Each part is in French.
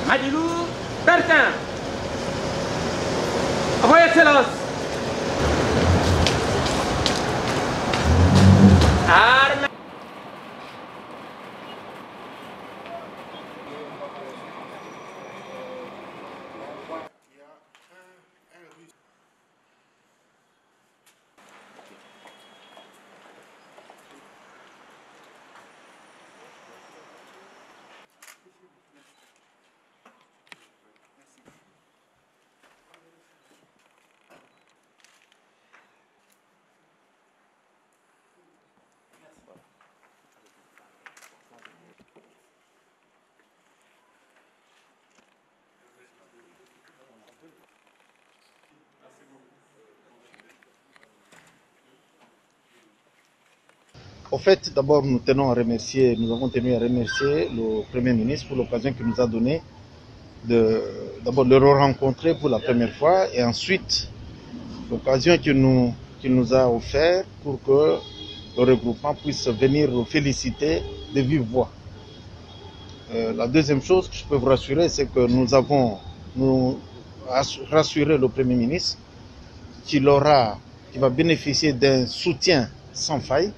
Adilou Bertin. Votre Excellence. Arme. Au fait, d'abord, nous avons tenu à remercier le Premier ministre pour l'occasion qu'il nous a donnée d'abord de le rencontrer pour la première fois et ensuite l'occasion qu'il nous a offert pour que le regroupement puisse venir le féliciter de vive voix. La deuxième chose que je peux vous rassurer, c'est que nous avons rassuré le Premier ministre qu'il va bénéficier d'un soutien sans faille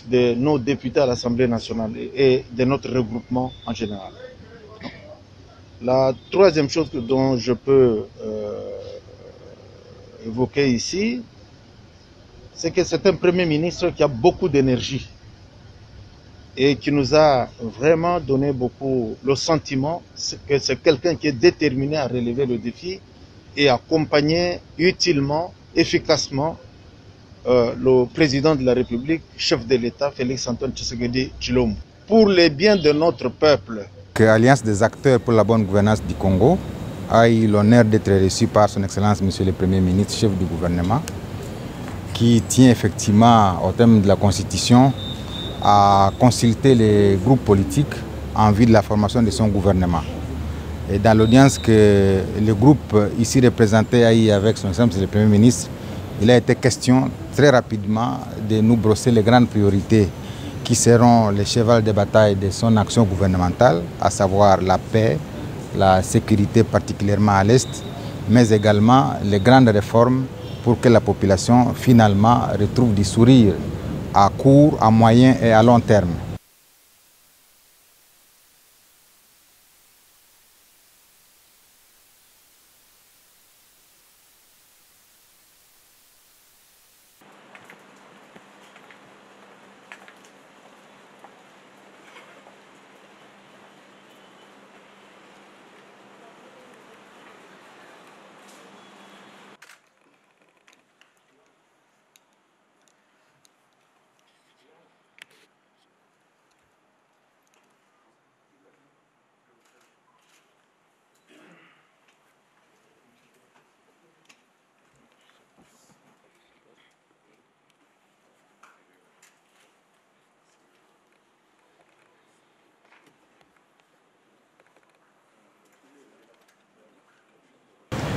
de nos députés à l'Assemblée nationale et de notre regroupement en général. La troisième chose dont je peux évoquer ici, c'est que c'est un Premier ministre qui a beaucoup d'énergie et qui nous a vraiment donné beaucoup le sentiment que c'est quelqu'un qui est déterminé à relever le défi et accompagner utilement, efficacement le président de la République, chef de l'État, Félix-Antoine Tshisekedi Tshilombo, pour les biens de notre peuple. Que l'Alliance des acteurs pour la bonne gouvernance du Congo a eu l'honneur d'être reçue par son Excellence Monsieur le Premier ministre, chef du gouvernement, qui tient effectivement au thème de la Constitution à consulter les groupes politiques en vue de la formation de son gouvernement. Et dans l'audience que le groupe ici représenté a eu avec son Excellence Monsieur le Premier ministre, il a été question très rapidement de nous brosser les grandes priorités qui seront les chevals de bataille de son action gouvernementale, à savoir la paix, la sécurité particulièrement à l'Est, mais également les grandes réformes pour que la population finalement retrouve du sourire à court, à moyen et à long terme.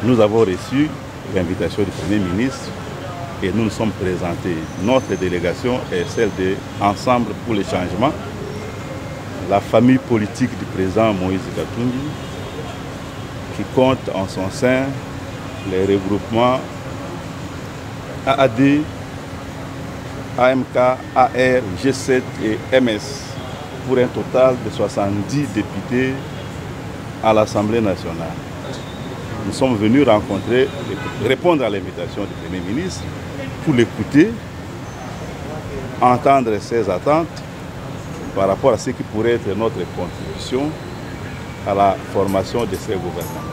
Nous avons reçu l'invitation du Premier ministre et nous nous sommes présentés. Notre délégation est celle de Ensemble pour le changement, la famille politique du président Moïse Katumbi, qui compte en son sein les regroupements AAD, AMK, AR, G7 et MS, pour un total de 70 députés à l'Assemblée nationale. Nous sommes venus répondre à l'invitation du Premier ministre pour l'écouter, entendre ses attentes par rapport à ce qui pourrait être notre contribution à la formation de ces gouvernements.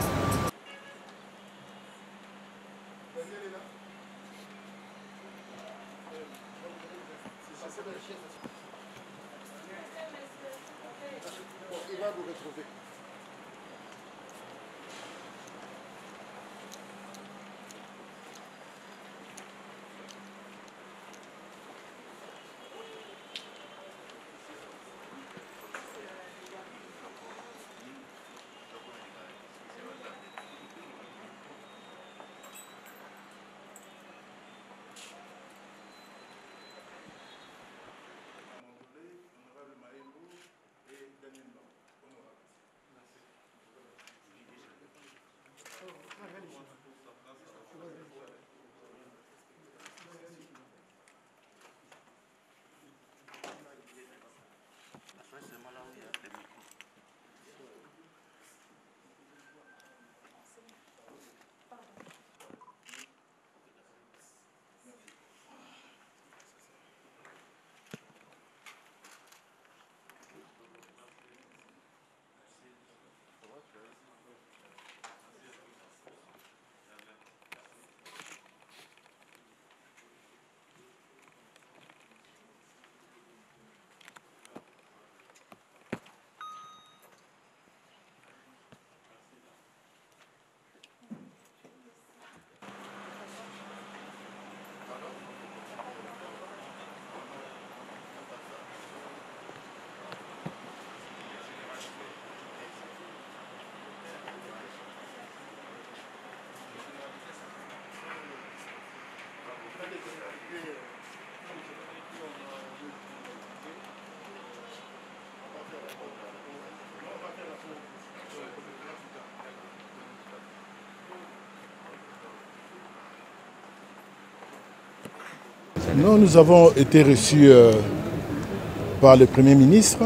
Non, nous avons été reçus par le Premier ministre.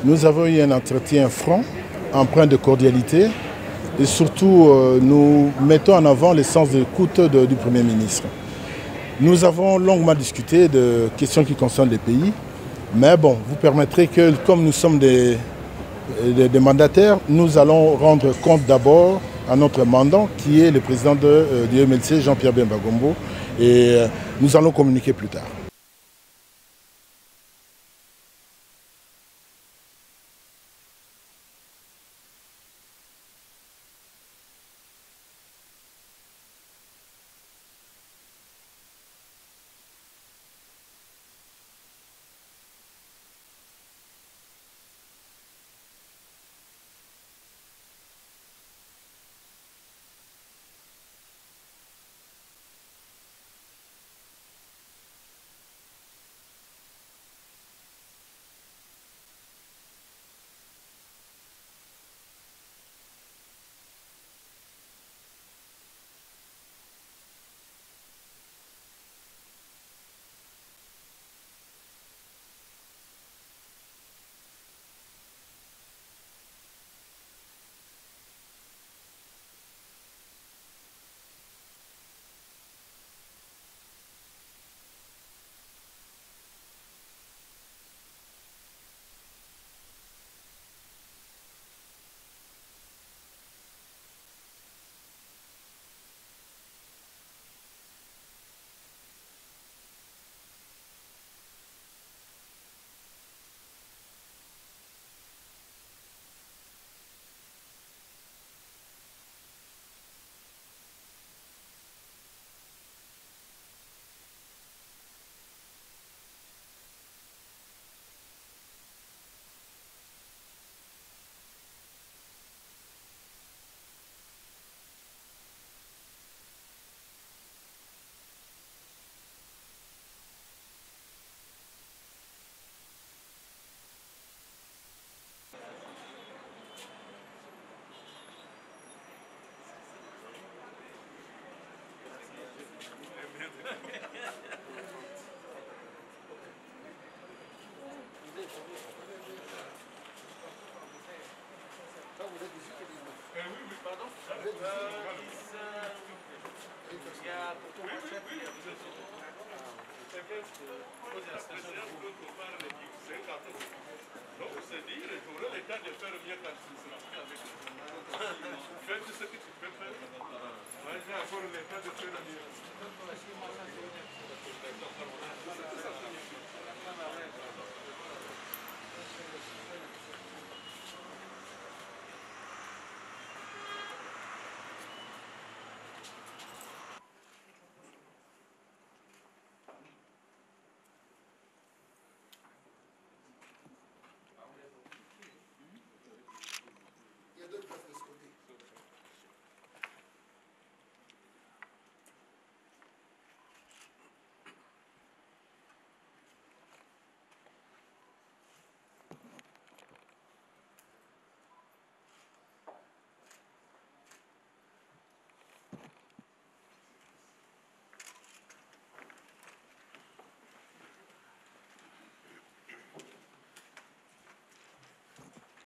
Nous avons eu un entretien franc, empreint de cordialité. Et surtout, nous mettons en avant le sens d'écoute du Premier ministre. Nous avons longuement discuté de questions qui concernent le pays. Mais bon, vous permettrez que, comme nous sommes des mandataires, nous allons rendre compte d'abord à notre mandant, qui est le président du MLC, Jean-Pierre Bemba Gombo. Et nous allons communiquer plus tard. Il y a pour ton chef, il y a